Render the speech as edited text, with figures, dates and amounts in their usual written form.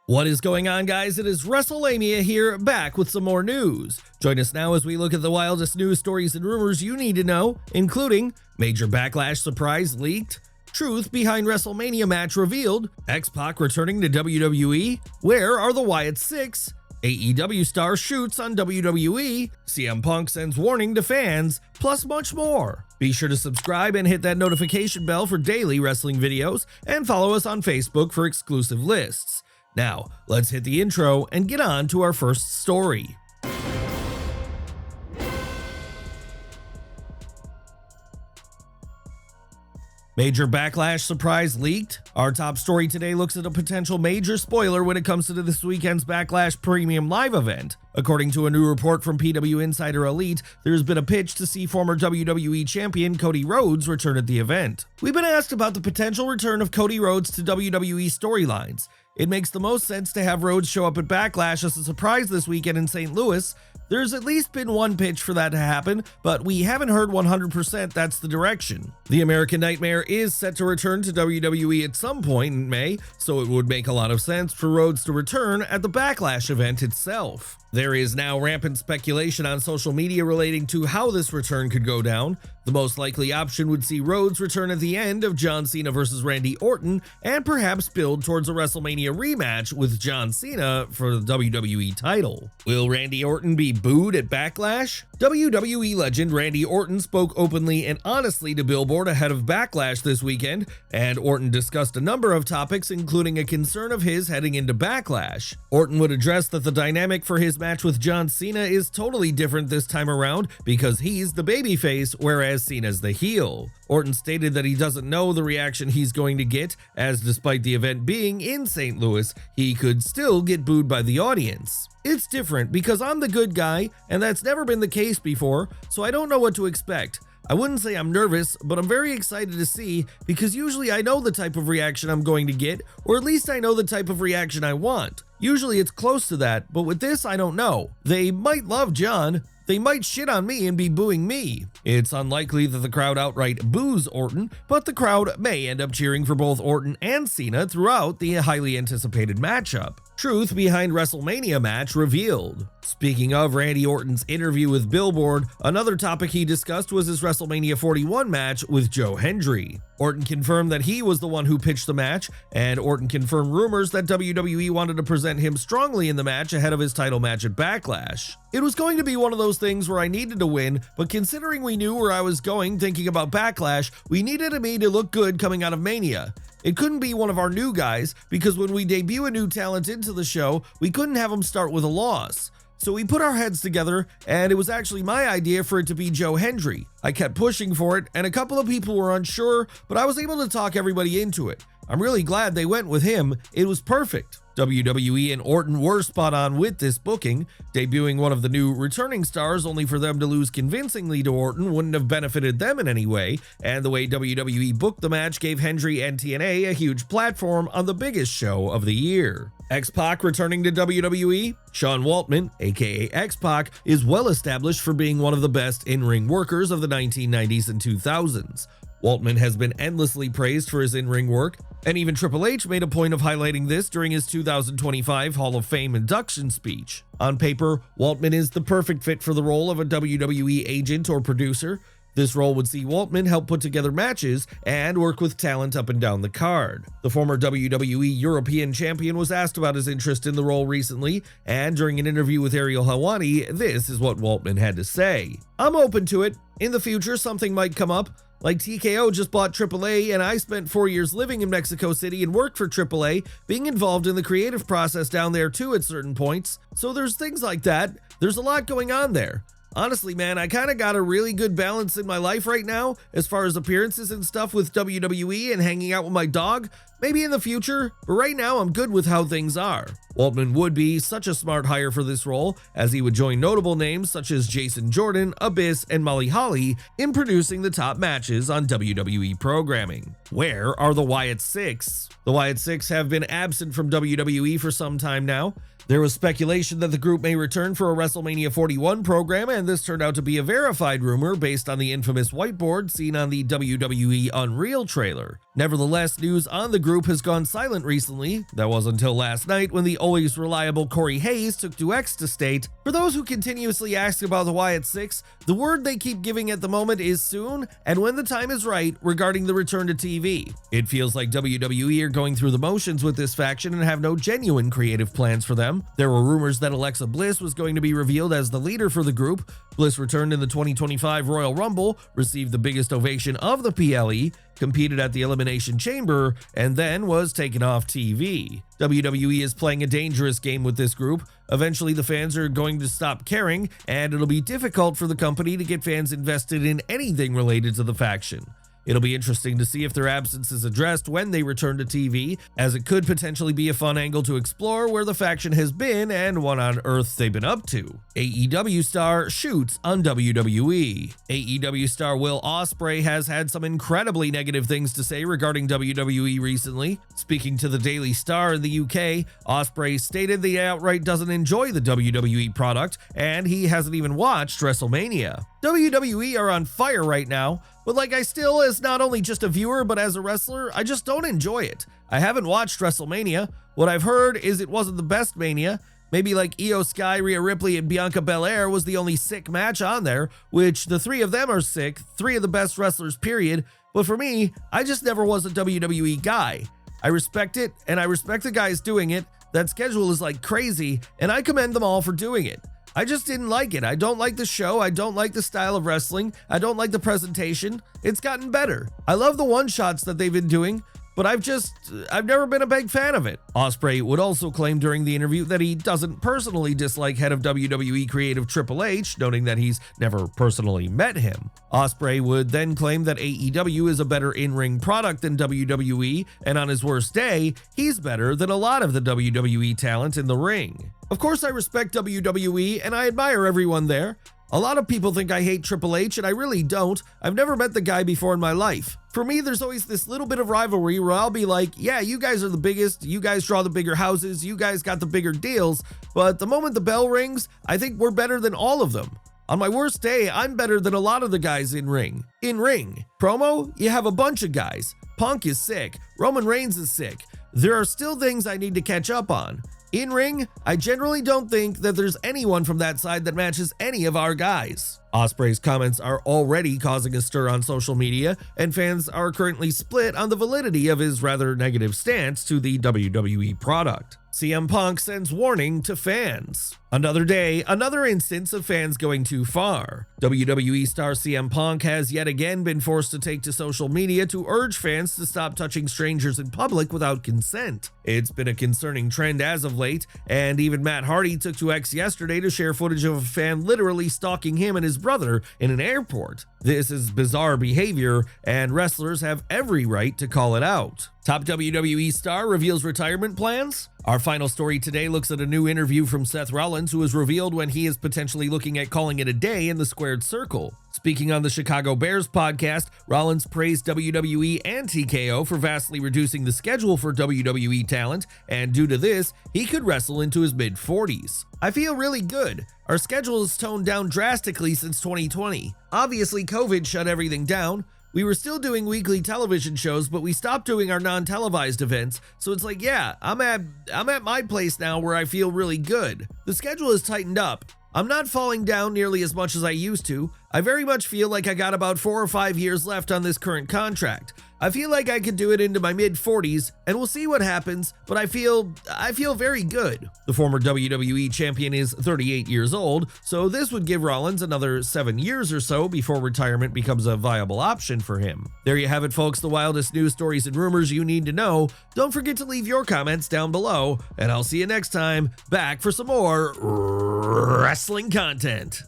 What is going on, guys? It is Wrestlelamia here, back with some more news. Join us now as we look at the wildest news stories and rumors you need to know, including major Backlash surprise leaked, truth behind WrestleMania match revealed, X-PAC returning to WWE, where are the WYATT 6, AEW star shoots on WWE, CM Punk sends warning to fans, plus much more. Be sure to subscribe and hit that notification bell for daily wrestling videos, and follow us on Facebook for exclusive lists. Now, let's hit the intro and get on to our first story. Major Backlash surprise leaked. Our top story today looks at a potential major spoiler when it comes to this weekend's Backlash Premium Live event. According to a new report from PW Insider Elite, there's been a pitch to see former WWE champion Cody Rhodes return at the event. We've been asked about the potential return of Cody Rhodes to WWE storylines. It makes the most sense to have Rhodes show up at Backlash as a surprise this weekend in St. Louis. There's at least been one pitch for that to happen, but we haven't heard 100% that's the direction. The American Nightmare is set to return to WWE at some point in May, so it would make a lot of sense for Rhodes to return at the Backlash event itself. There is now rampant speculation on social media relating to how this return could go down. The most likely option would see Rhodes return at the end of John Cena vs. Randy Orton and perhaps build towards a WrestleMania rematch with John Cena for the WWE title. Will Randy Orton be booed at Backlash? WWE legend Randy Orton spoke openly and honestly to Billboard ahead of Backlash this weekend, and Orton discussed a number of topics, including a concern of his heading into Backlash. Orton would address that the dynamic for his match with John Cena is totally different this time around because he's the babyface, whereas Cena's the heel. Orton stated that he doesn't know the reaction he's going to get, as despite the event being in St. Louis, he could still get booed by the audience. It's different because I'm the good guy, and that's never been the case before, so I don't know what to expect. I wouldn't say I'm nervous, but I'm very excited to see, because usually I know the type of reaction I'm going to get, or at least I know the type of reaction I want. Usually it's close to that, but with this I don't know. They might love John. They might shit on me and be booing me. It's unlikely that the crowd outright boos Orton, but the crowd may end up cheering for both Orton and Cena throughout the highly anticipated matchup. Truth behind WrestleMania match revealed. Speaking of Randy Orton's interview with Billboard, another topic he discussed was his WrestleMania 41 match with Joe Hendry. Orton confirmed that he was the one who pitched the match, and Orton confirmed rumors that WWE wanted to present him strongly in the match ahead of his title match at Backlash. It was going to be one of those things where I needed to win, but considering we knew where I was going thinking about Backlash, we needed me to look good coming out of Mania. It couldn't be one of our new guys, because when we debut a new talent into the show, we couldn't have him start with a loss. So we put our heads together, and it was actually my idea for it to be Joe Hendry. I kept pushing for it, and a couple of people were unsure, but I was able to talk everybody into it. I'm really glad they went with him. It was perfect. WWE and Orton were spot on with this booking. Debuting one of the new returning stars only for them to lose convincingly to Orton wouldn't have benefited them in any way, and the way WWE booked the match gave Hendry and TNA a huge platform on the biggest show of the year. X-PAC returning to WWE? Sean Waltman, aka X-PAC, is well established for being one of the best in-ring workers of the 1990s and 2000s. Waltman has been endlessly praised for his in-ring work, and even Triple H made a point of highlighting this during his 2025 Hall of Fame induction speech. On paper, Waltman is the perfect fit for the role of a WWE agent or producer. This role would see Waltman help put together matches and work with talent up and down the card. The former WWE European Champion was asked about his interest in the role recently, and during an interview with Ariel Helwani, this is what Waltman had to say. "I'm open to it. In the future, something might come up. Like TKO just bought AAA, and I spent 4 years living in Mexico City and worked for AAA, being involved in the creative process down there too at certain points. So there's things like that. There's a lot going on there. Honestly, man, I kind of got a really good balance in my life right now as far as appearances and stuff with WWE and hanging out with my dog. Maybe in the future, but right now I'm good with how things are." Waltman would be such a smart hire for this role, as he would join notable names such as Jason Jordan, Abyss, and Molly Holly in producing the top matches on WWE programming. Where are the Wyatt Six? The Wyatt Six have been absent from WWE for some time now. There was speculation that the group may return for a WrestleMania 41 program, and this turned out to be a verified rumor based on the infamous whiteboard seen on the WWE Unreal trailer. Nevertheless, news on the group has gone silent recently. That was until last night when the always reliable Corey Hayes took to X to state, "For those who continuously ask about the Wyatt Six, the word they keep giving at the moment is soon, and when the time is right, regarding the return to TV. It feels like WWE are going through the motions with this faction and have no genuine creative plans for them. There were rumors that Alexa Bliss was going to be revealed as the leader for the group. Bliss returned in the 2025 Royal Rumble, received the biggest ovation of the PLE, competed at the Elimination Chamber, and then was taken off TV. WWE is playing a dangerous game with this group. Eventually, the fans are going to stop caring, and it'll be difficult for the company to get fans invested in anything related to the faction. It'll be interesting to see if their absence is addressed when they return to TV, as it could potentially be a fun angle to explore where the faction has been and what on earth they've been up to." AEW star shoots on WWE. AEW star Will Ospreay has had some incredibly negative things to say regarding WWE recently. Speaking to the Daily Star in the UK, Ospreay stated that he outright doesn't enjoy the WWE product, and he hasn't even watched WrestleMania. WWE are on fire right now, but like I still, as not only just a viewer but as a wrestler, I just don't enjoy it. I haven't watched WrestleMania. What I've heard is it wasn't the best Mania. Maybe like Io Sky, Rhea Ripley, and Bianca Belair was the only sick match on there, which the three of them are sick, three of the best wrestlers period, but for me, I just never was a WWE guy. I respect it, and I respect the guys doing it. That schedule is like crazy, and I commend them all for doing it. I just didn't like it. I don't like the show. I don't like the style of wrestling. I don't like the presentation. It's gotten better. I love the one-shots that they've been doing, but I've never been a big fan of it. Ospreay would also claim during the interview that he doesn't personally dislike head of WWE creative Triple H, noting that he's never personally met him. Ospreay would then claim that AEW is a better in-ring product than WWE, and on his worst day, he's better than a lot of the WWE talent in the ring. Of course, I respect WWE and I admire everyone there. A lot of people think I hate Triple H, and I really don't. I've never met the guy before in my life. For me, there's always this little bit of rivalry where I'll be like, yeah, you guys are the biggest, you guys draw the bigger houses, you guys got the bigger deals, but the moment the bell rings, I think we're better than all of them. On my worst day, I'm better than a lot of the guys in ring. In ring. Promo, you have a bunch of guys. Punk is sick. Roman Reigns is sick. There are still things I need to catch up on. In ring, I generally don't think that there's anyone from that side that matches any of our guys. Ospreay's comments are already causing a stir on social media, and fans are currently split on the validity of his rather negative stance to the WWE product. CM Punk sends warning to fans. Another day, another instance of fans going too far. WWE star CM Punk has yet again been forced to take to social media to urge fans to stop touching strangers in public without consent. It's been a concerning trend as of late, and even Matt Hardy took to X yesterday to share footage of a fan literally stalking him and his brother in an airport. This is bizarre behavior, and wrestlers have every right to call it out. Top WWE star reveals retirement plans? Our final story today looks at a new interview from Seth Rollins, who has revealed when he is potentially looking at calling it a day in the squared circle. Speaking on the Chicago Bears podcast, Rollins praised WWE and TKO for vastly reducing the schedule for WWE talent, and due to this, he could wrestle into his mid-40s. "I feel really good. Our schedule has toned down drastically since 2020. Obviously, COVID shut everything down. We were still doing weekly television shows, but we stopped doing our non-televised events, so it's like, yeah, I'm at my place now where I feel really good. The schedule is tightened up. I'm not falling down nearly as much as I used to. I very much feel like I got about 4 or 5 years left on this current contract. I feel like I could do it into my mid-40s, and we'll see what happens, but I feel very good." The former WWE champion is 38 years old, so this would give Rollins another 7 years or so before retirement becomes a viable option for him. There you have it, folks, the wildest news stories and rumors you need to know. Don't forget to leave your comments down below, and I'll see you next time, back for some more wrestling content.